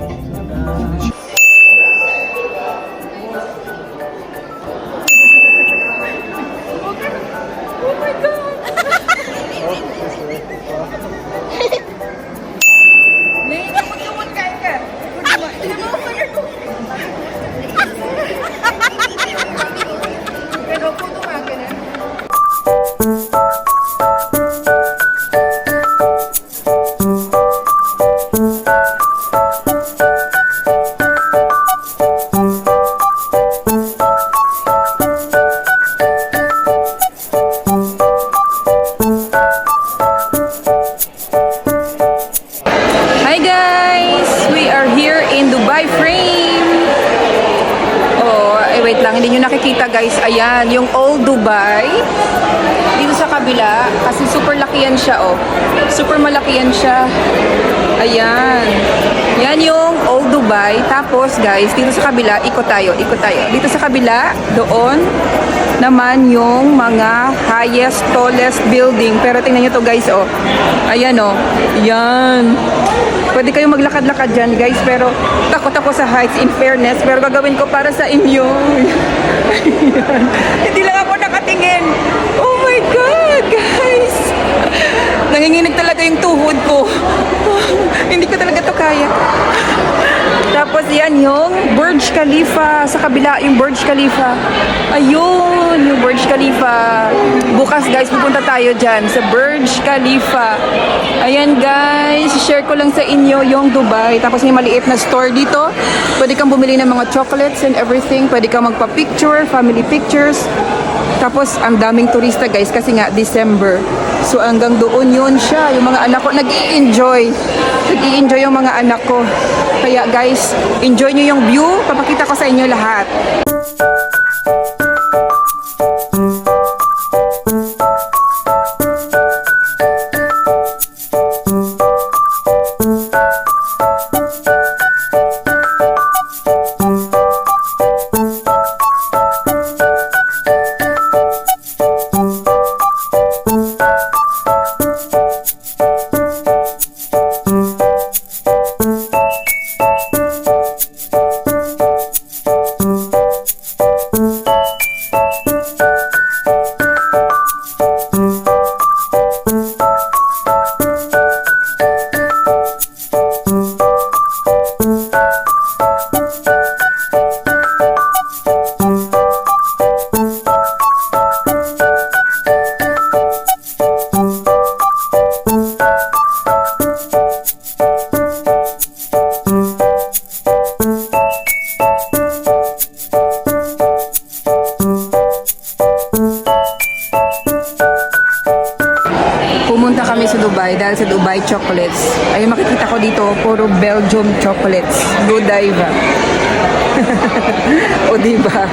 Oh my God! Ning, kumot-kumot kain ka. Tingnan mo ako na ko. Pero po tumakin eh. Hi guys! We are here in Dubai Frame. Oh, wait lang, hindi nyo nakikita guys. Ayan, yung old Dubai. Dito sa kabila, kasi super laki yan siya, oh. Super malaki yan siya. Ayan. Yan yung old Dubai. Tapos guys, dito sa kabila, ikot tayo, ikot tayo. Dito sa kabila, doon naman yung mga highest, tallest building. Pero tingnan nyo to guys, oh. Ayan, oh. Yan. Pwede kayong maglakad-lakad dyan, guys. Pero takot ako sa heights, in fairness. Pero gagawin ko para sa inyo. Ayan. Hindi lang ako nakatingin. Oh my God, guys. Nanginginig talaga yung tuhod ko. Hindi ko talaga to kaya. Tapos yan yung Burj Khalifa. Sa kabila yung Burj Khalifa. Ayun, yung Burj Khalifa. Bukas guys, pupunta tayo dyan sa Burj Khalifa. Ayan guys, share ko lang sa inyo yung Dubai. Tapos may maliit na store dito. Pwede kang bumili ng mga chocolates and everything. Pwede kang magpa-picture, family pictures. Tapos ang daming turista guys kasi nga December. So hanggang doon yun siya. Yung mga anak ko nag-i-enjoy. Nag-i-enjoy yung mga anak ko. Kaya guys, enjoy nyo yung view. Papakita ko sa inyo lahat. Pumunta kami sa Dubai dahil sa Dubai chocolates. Ay makikita ko dito, puro Belgium chocolates. Godiva. O diba?